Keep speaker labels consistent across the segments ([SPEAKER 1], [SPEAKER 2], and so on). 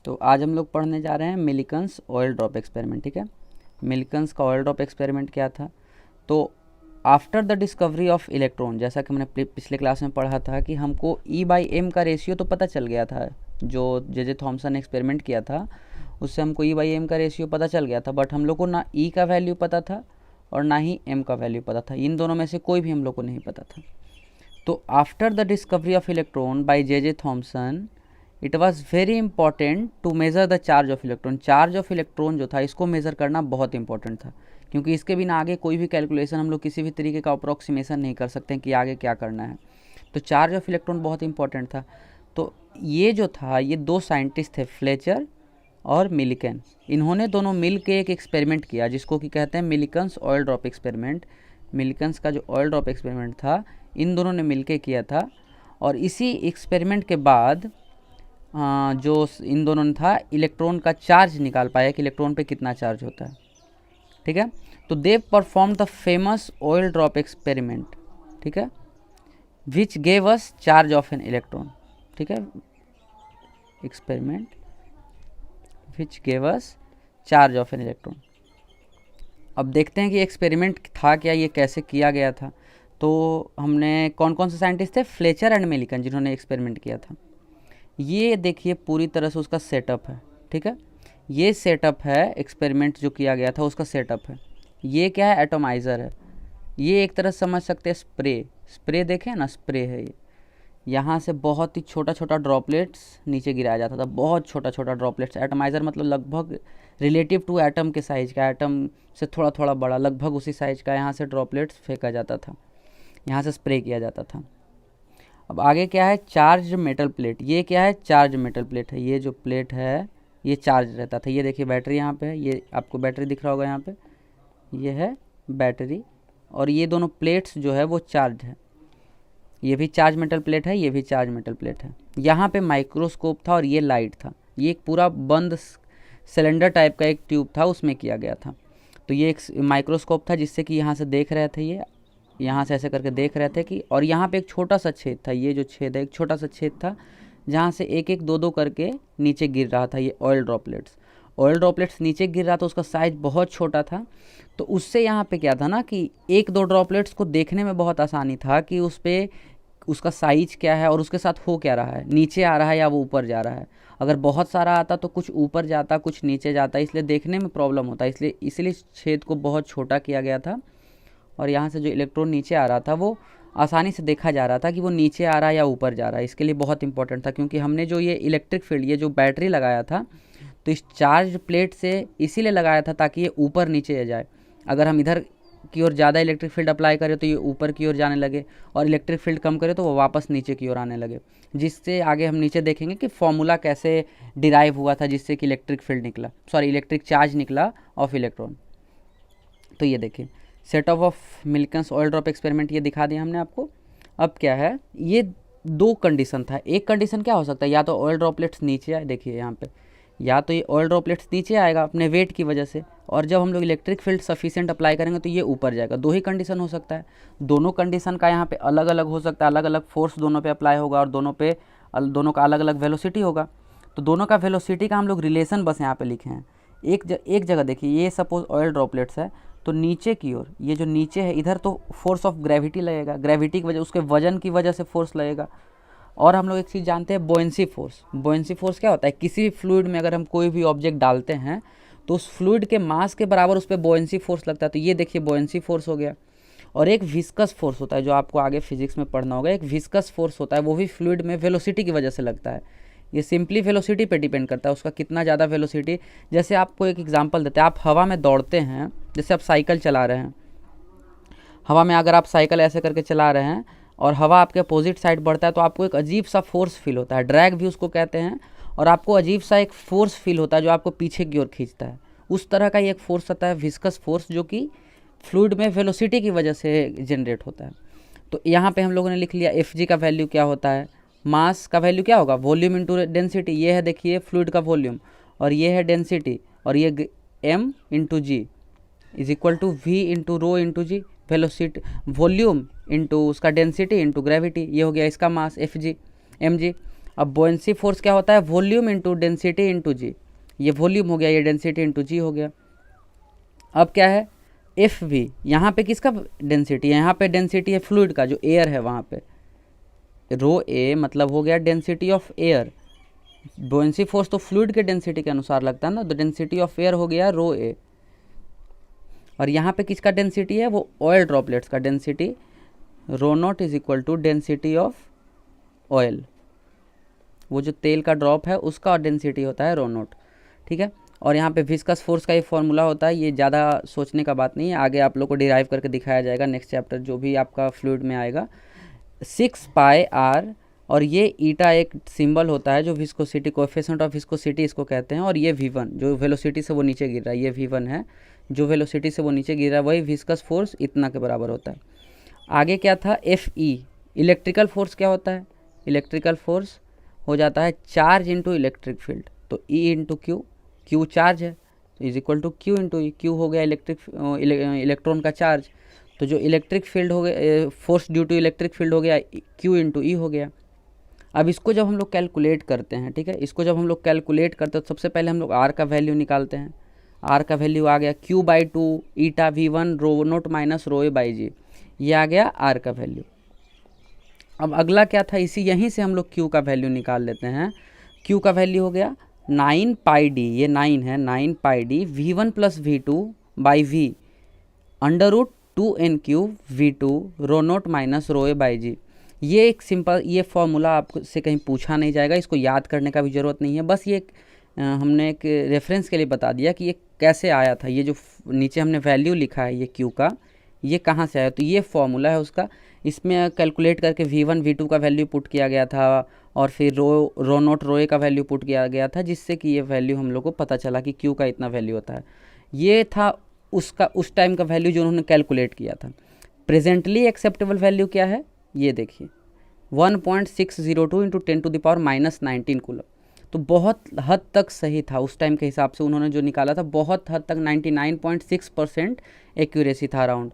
[SPEAKER 1] तो आज हम लोग पढ़ने जा रहे हैं मिलिकन्स ऑयल ड्रॉप एक्सपेरिमेंट। ठीक है, मिलिकन्स का ऑयल ड्रॉप एक्सपेरिमेंट क्या था। तो after the discovery of electron, जैसा कि हमने पिछले क्लास में पढ़ा था कि हमको E/m का रेशियो तो पता चल गया था, जो जे थॉमसन ने एक्सपेरिमेंट किया था उससे हमको E/m का रेशियो पता चल गया था, बट हम लोग को ना E का वैल्यू पता था और ना ही m का वैल्यू पता था। इन दोनों में से कोई भी हम लोग को नहीं पता था। तो after the discovery of electron by J Thomson, it was very important to measure the charge of electron. Charge of electron जो था इसको मेज़र करना बहुत इंपॉर्टेंट था, क्योंकि इसके बिना आगे कोई भी कैलकुलेशन, हम लोग किसी भी तरीके का अप्रॉक्सीमेशन नहीं कर सकते हैं कि आगे क्या करना है। तो चार्ज ऑफ इलेक्ट्रॉन बहुत इंपॉर्टेंट था। तो ये जो था, ये दो साइंटिस्ट थे, फ्लेचर और मिलिकन। इन्होंने दोनों मिल के एक एक्सपेरिमेंट किया जिसको कि कहते हैं Millikan's oil drop experiment. Millikan's का जो ऑयल ड्रॉप एक्सपेरिमेंट था इन दोनों ने मिल के किया था। और इसी एक्सपेरिमेंट के बाद जो इन दोनों ने था, इलेक्ट्रॉन का चार्ज निकाल पाया कि इलेक्ट्रॉन पे कितना चार्ज होता है। ठीक है, तो they perform the famous oil drop experiment. ठीक है, which gave us charge of an electron. ठीक है, experiment which gave us charge of an electron. अब देखते हैं कि एक्सपेरिमेंट था क्या, ये कैसे किया गया था। तो हमने कौन कौन से साइंटिस्ट थे, फ्लेचर एंड मिलिकन, जिन्होंने एक्सपेरिमेंट किया था। ये देखिए पूरी तरह से उसका सेटअप है। ठीक है, ये सेटअप है, एक्सपेरिमेंट जो किया गया था उसका सेटअप है। ये क्या है, एटोमाइज़र है। ये एक तरह समझ सकते हैं स्प्रे देखें ना, स्प्रे है ये। यहाँ से बहुत ही छोटा छोटा ड्रॉपलेट्स नीचे गिराया जाता था, बहुत छोटा छोटा ड्रॉपलेट्स। एटोमाइज़र मतलब लगभग रिलेटिव टू एटम के साइज़ का, एटम से थोड़ा थोड़ा बड़ा, लगभग उसी साइज़ का। यहाँ से ड्रॉपलेट्स फेंका जाता था, यहाँ से स्प्रे किया जाता था। अब आगे क्या है, चार्ज मेटल प्लेट। ये क्या है, चार्ज मेटल प्लेट है। ये जो प्लेट है ये चार्ज रहता था। ये देखिए बैटरी यहाँ पे है, ये आपको बैटरी दिख रहा होगा यहाँ पे, ये है बैटरी। और ये दोनों प्लेट्स जो है वो चार्ज है। ये भी चार्ज मेटल प्लेट है, ये भी चार्ज मेटल प्लेट है। यहाँ पे माइक्रोस्कोप था और ये लाइट था। ये एक पूरा बंद सिलेंडर टाइप का एक ट्यूब था, उसमें किया गया था। तो ये एक माइक्रोस्कोप था जिससे कि यहाँ से देख रहे थे, ये यहाँ से ऐसे करके देख रहे थे कि, और यहाँ पे एक छोटा सा छेद था। ये जो छेद है एक छोटा सा छेद था जहाँ से एक एक दो दो करके नीचे गिर रहा था ये ऑयल ड्रॉपलेट्स नीचे गिर रहा था। उसका साइज बहुत छोटा था। तो उससे यहाँ पे क्या था ना कि एक दो ड्रॉपलेट्स को देखने में बहुत आसानी था कि उस पर उसका साइज क्या है और उसके साथ हो क्या रहा है, नीचे आ रहा है या वो ऊपर जा रहा है। अगर बहुत सारा आता तो कुछ ऊपर जाता, कुछ नीचे जाता, इसलिए देखने में प्रॉब्लम होता। इसलिए छेद को बहुत छोटा किया गया था। और यहाँ से जो इलेक्ट्रॉन नीचे आ रहा था वो आसानी से देखा जा रहा था कि वो नीचे आ रहा है या ऊपर जा रहा है। इसके लिए बहुत इंपॉर्टेंट था, क्योंकि हमने जो ये इलेक्ट्रिक फील्ड, ये जो बैटरी लगाया था, तो इस चार्ज प्लेट से इसीलिए लगाया था ताकि ये ऊपर नीचे जाए। अगर हम इधर की ओर ज़्यादा इलेक्ट्रिक फील्ड अप्लाई करें तो ये ऊपर की ओर जाने लगे, और इलेक्ट्रिक फील्ड कम करें तो वो वापस नीचे की ओर आने लगे। जिससे आगे हम नीचे देखेंगे कि फॉर्मूला कैसे डिराइव हुआ था जिससे कि इलेक्ट्रिक चार्ज निकला ऑफ इलेक्ट्रॉन। तो ये देखिए setup of Millikan's oil drop experiment, ये दिखा दिया हमने आपको। अब क्या है, ये दो कंडीशन था। एक कंडीशन क्या हो सकता है, या तो ऑयल ड्रॉपलेट्स नीचे आए, देखिए यहाँ पे, या तो ये ऑयल ड्रॉपलेट्स नीचे आएगा अपने वेट की वजह से, और जब हम लोग इलेक्ट्रिक फील्ड सफिशिएंट अप्लाई करेंगे तो ये ऊपर जाएगा। दो ही कंडीशन हो सकता है। दोनों कंडीशन का यहाँ पे अलग अलग हो सकता है, अलग अलग फोर्स दोनों पे अप्लाई होगा और दोनों का अलग अलग वेलोसिटी होगा। तो दोनों का वेलोसिटी का हम लोग रिलेशन बस यहाँ पे लिखे हैं। एक जगह देखिए, ये सपोज ऑयल ड्रॉपलेट्स है, तो नीचे की ओर ये जो नीचे है इधर तो फोर्स ऑफ ग्रेविटी लगेगा, ग्रेविटी की वजह, उसके वजन की वजह से फोर्स लगेगा। और हम लोग एक चीज़ जानते हैं, बोयेंसी फोर्स क्या होता है, किसी भी फ्लूइड में अगर हम कोई भी ऑब्जेक्ट डालते हैं तो उस फ्लूइड के मास के बराबर उस पर बोयेंसी फोर्स लगता है। तो ये देखिए बोयेंसी फोर्स हो गया। और एक विस्कस फोर्स होता है जो आपको आगे फिजिक्स में पढ़ना होगा। एक विस्कस फोर्स होता है, वो भी फ्लूइड में वेलोसिटी की वजह से लगता है। ये सिंपली वेलोसिटी पे डिपेंड करता है, उसका कितना ज़्यादा वेलोसिटी। जैसे आपको एक एग्जांपल देते हैं, आप हवा में दौड़ते हैं, जैसे आप साइकिल चला रहे हैं, हवा में अगर आप साइकिल ऐसे करके चला रहे हैं और हवा आपके अपोजिट साइड बढ़ता है तो आपको एक अजीब सा फोर्स फील होता है, ड्रैग भी उसको कहते हैं। और आपको अजीब सा एक फोर्स फील होता है जो आपको पीछे की ओर खींचता है। उस तरह का एक फोर्स होता है विस्कस फोर्स, जो कि फ्लूइड में वेलोसिटी की वजह से जनरेट होता है। तो यहाँ पे हम लोगों ने लिख लिया Fg का वैल्यू क्या होता है, मास का वैल्यू क्या होगा, वॉल्यूम इंटू डेंसिटी। ये है देखिए फ्लूइड का वॉल्यूम, और ये है डेंसिटी, और ये m into g is equal to v into rho into g, velocity volume into उसका डेंसिटी इंटू ग्रेविटी। ये हो गया इसका मास Fg mg। अब बुओयेंसी फोर्स क्या होता है, वॉल्यूम इंटू डेंसिटी इंटू जी, ये वॉल्यूम हो गया, ये डेंसिटी इंटू जी हो गया। अब क्या है, एफ वी, यहाँ पे किसका डेंसिटी है, यहाँ पे डेंसिटी है फ्लूइड का, जो एयर है वहाँ पे, रो ए मतलब हो गया डेंसिटी ऑफ एयर। बुओयेंसी फोर्स तो फ्लूइड के डेंसिटी के अनुसार लगता है ना, तो डेंसिटी ऑफ एयर हो गया रो ए। और यहाँ पे किसका डेंसिटी है, वो ऑयल ड्रॉपलेट्स का density, rho not is equal to density of oil, वो जो तेल का ड्रॉप है उसका डेंसिटी होता है रो नॉट, ठीक है। और यहाँ पे विस्कस फोर्स का ये फॉर्मूला होता है, ये ज़्यादा सोचने का बात नहीं है, आगे आप लोग को डिराइव करके दिखाया जाएगा नेक्स्ट चैप्टर जो भी आपका फ्लूइड में आएगा। 6 पाई आर, और ये ईटा एक सिंबल होता है जो विस्कोसिटी, कोएफिशिएंट ऑफ विस्कोसिटी इसको कहते हैं, और ये V1 जो वेलोसिटी से वो नीचे गिर रहा है, ये V1 है जो वेलोसिटी से वो नीचे गिर रहा है, वही विस्कस फोर्स इतना के बराबर होता है। आगे क्या था, FE, इलेक्ट्रिकल फोर्स क्या होता है, इलेक्ट्रिकल फोर्स हो जाता है चार्ज इंटू इलेक्ट्रिक फील्ड, तो E into q, q charge है तो is equal to q into E, q हो गया इलेक्ट्रॉन का चार्ज, तो जो इलेक्ट्रिक फील्ड हो गया, force due to electric field हो गया क्यू इंटू ई हो गया। अब इसको जब हम लोग कैलकुलेट करते हैं, ठीक है, इसको जब हम लोग कैलकुलेट करते हैं तो सबसे पहले हम लोग आर का वैल्यू निकालते हैं। आर का वैल्यू आ गया Q by two eta V1 rho naught minus rho a by g, ये आ गया आर का वैल्यू। अब अगला क्या था, इसी यहीं से हम लोग क्यू का वैल्यू निकाल लेते हैं। क्यू का वैल्यू हो गया 9 पाई डी, ये 9 है, 9 pi d V1 plus V2 by v under root 2n cube V2 rho naught minus rho a by g. ये एक सिंपल, ये फॉर्मूला आपसे कहीं पूछा नहीं जाएगा, इसको याद करने का भी ज़रूरत नहीं है, बस ये हमने एक रेफरेंस के लिए बता दिया कि ये कैसे आया था। ये जो नीचे हमने वैल्यू लिखा है ये क्यू का, ये कहाँ से आया, तो ये फॉर्मूला है उसका, इसमें कैलकुलेट करके V1 V2 का वैल्यू पुट किया गया था, और फिर रो नोट रो ए का वैल्यू पुट किया गया था, जिससे कि ये वैल्यू हम लोग को पता चला कि क्यू का इतना वैल्यू होता है। ये था उसका उस टाइम का वैल्यू जो उन्होंने कैलकुलेट किया था। प्रेजेंटली एक्सेप्टेबल वैल्यू क्या है, ये देखिए 1.602 इंटू 10⁻⁻19 कूलम, तो बहुत हद तक सही था उस टाइम के हिसाब से, उन्होंने जो निकाला था बहुत हद तक 99.6% एक्यूरेसी था, अराउंड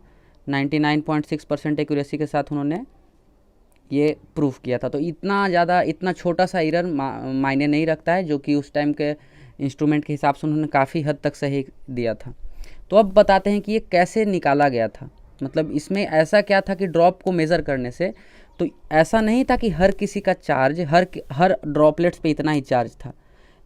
[SPEAKER 1] 99.6% एक्यूरेसी के साथ उन्होंने ये प्रूफ किया था। तो इतना ज़्यादा, इतना छोटा सा एरर मायने नहीं रखता है, जो कि उस टाइम के इंस्ट्रूमेंट के हिसाब से उन्होंने काफ़ी हद तक सही दिया था। तो अब बताते हैं कि ये कैसे निकाला गया था, मतलब इसमें ऐसा क्या था कि ड्रॉप को मेज़र करने से, तो ऐसा नहीं था कि हर किसी का चार्ज, हर ड्रॉपलेट्स पे इतना ही चार्ज था,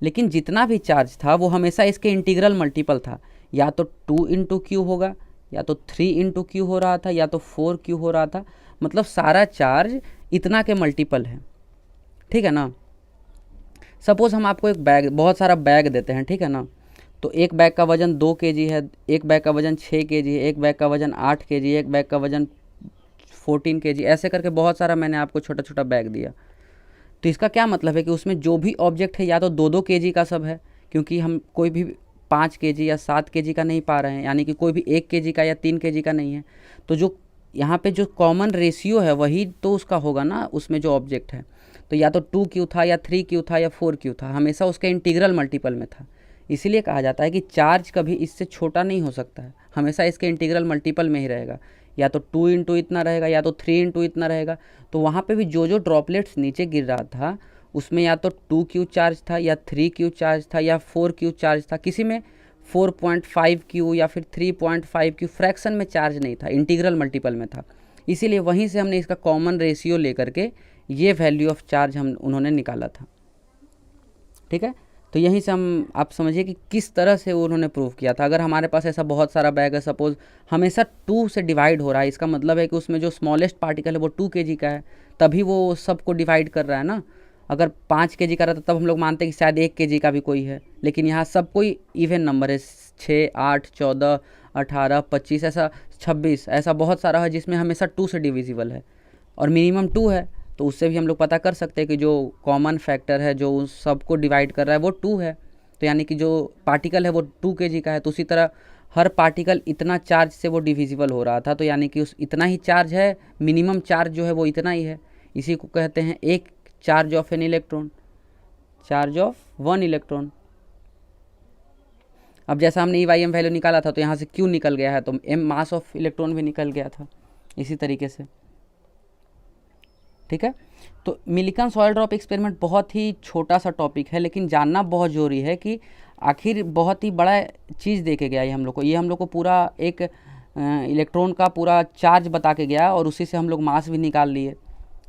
[SPEAKER 1] लेकिन जितना भी चार्ज था वो हमेशा इसके इंटीग्रल मल्टीपल था, या तो 2 इंटू क्यू होगा, या तो 3 इंटू क्यू हो रहा था, या तो 4 क्यू हो रहा था, मतलब सारा चार्ज इतना के मल्टीपल है, ठीक है ना। सपोज़ हम आपको एक बैग, बहुत सारा बैग देते हैं, ठीक है ना, तो एक बैग का वज़न 2 kg है, एक बैग का वज़न 6 kg है, एक बैग का वज़न 8 kg, एक बैग का वज़न 14 kg, ऐसे करके बहुत सारा मैंने आपको छोटा छोटा बैग दिया। तो इसका क्या मतलब है कि उसमें जो भी ऑब्जेक्ट है या तो 2-2 kg का सब है, क्योंकि हम कोई भी 5 kg या 7 kg का नहीं पा रहे हैं, यानी कि कोई भी 1 kg का या 3 kg का नहीं है। तो जो यहाँ पे जो कॉमन रेशियो है वही तो उसका होगा ना, उसमें जो ऑब्जेक्ट है, तो या तो 2 क्यू था या 3 क्यू था या 4 क्यू था, हमेशा उसके इंटीग्रल मल्टीपल में था। इसीलिए कहा जाता है कि चार्ज कभी इससे छोटा नहीं हो सकता है, हमेशा इसके इंटीग्रल मल्टीपल में ही रहेगा, या तो 2 इंटू इतना रहेगा या तो 3 इंटू इतना रहेगा। तो वहाँ पे भी जो ड्रॉपलेट्स नीचे गिर रहा था उसमें या तो 2 क्यू चार्ज था या 3 क्यू चार्ज था या 4 क्यू चार्ज था, किसी में 4.5 क्यू या फिर 3.5 क्यू, फ्रैक्शन में चार्ज नहीं था, इंटीग्रल मल्टीपल में था। इसीलिए वहीं से हमने इसका कॉमन रेशियो लेकर के ये वैल्यू ऑफ चार्ज उन्होंने निकाला था, ठीक है। तो यहीं से हम, आप समझिए कि किस तरह से उन्होंने प्रूव किया था। अगर हमारे पास ऐसा बहुत सारा बैग है, सपोज हमेशा 2 से डिवाइड हो रहा है, इसका मतलब है कि उसमें जो स्मॉलेस्ट पार्टिकल है वो 2 kg का है, तभी वो सबको डिवाइड कर रहा है ना। अगर 5 kg का रहता तब हम लोग मानते हैं कि शायद 1 kg का भी कोई है, लेकिन यहाँ सब कोई इवन नंबर है, 6, 8, 14, 18, 25, ऐसा 26, ऐसा बहुत सारा है जिसमें हमेशा 2 से डिविजिबल है, और मिनिमम 2 है। तो उससे भी हम लोग पता कर सकते हैं कि जो कॉमन फैक्टर है जो उस सबको डिवाइड कर रहा है वो 2 है, तो यानी कि जो पार्टिकल है वो 2 kg का है। तो उसी तरह हर पार्टिकल इतना चार्ज से वो डिविजिबल हो रहा था, तो यानी कि उस इतना ही चार्ज है, मिनिमम चार्ज जो है वो इतना ही है। इसी को कहते हैं एक charge of an electron, charge of 1 electron. अब जैसा हमने E/m वैल्यू निकाला था तो यहाँ से Q निकल गया है, तो m मास ऑफ इलेक्ट्रॉन भी निकल गया था इसी तरीके से, ठीक है। तो मिलिकन्स ऑयल ड्रॉप एक्सपेरिमेंट बहुत ही छोटा सा टॉपिक है, लेकिन जानना बहुत ज़रूरी है कि आखिर बहुत ही बड़ा चीज़ दे के गया ये हम लोग को। ये हम लोग को पूरा एक इलेक्ट्रॉन का पूरा चार्ज बता के गया और उसी से हम लोग मास भी निकाल लिए।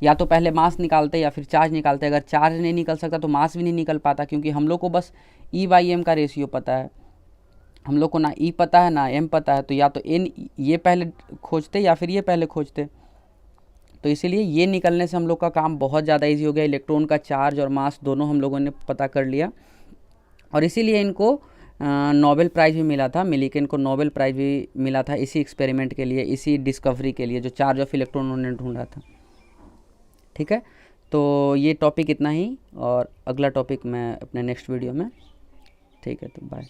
[SPEAKER 1] या तो पहले मास निकालते या फिर चार्ज निकालते। अगर चार्ज नहीं निकल सकता तो मास भी नहीं निकल पाता, क्योंकि हम लोग को बस E/m का रेशियो पता है। हम लोग को ना E पता है ना M पता है, तो या तो N ये पहले खोजते या फिर ये पहले खोजते। तो इसीलिए ये निकलने से हम लोग का काम बहुत ज़्यादा इजी हो गया। इलेक्ट्रॉन का चार्ज और मास दोनों हम लोगों ने पता कर लिया, और इसीलिए इनको नोबेल प्राइज़ भी मिला था। मिलिकन को नोबेल प्राइज़ भी मिला था इसी एक्सपेरिमेंट के लिए, इसी डिस्कवरी के लिए, जो चार्ज ऑफ इलेक्ट्रॉन उन्होंने ढूंढा था। ठीक है, तो ये टॉपिक इतना ही, और अगला टॉपिक मैं अपने नेक्स्ट वीडियो में। ठीक है, तो बाय।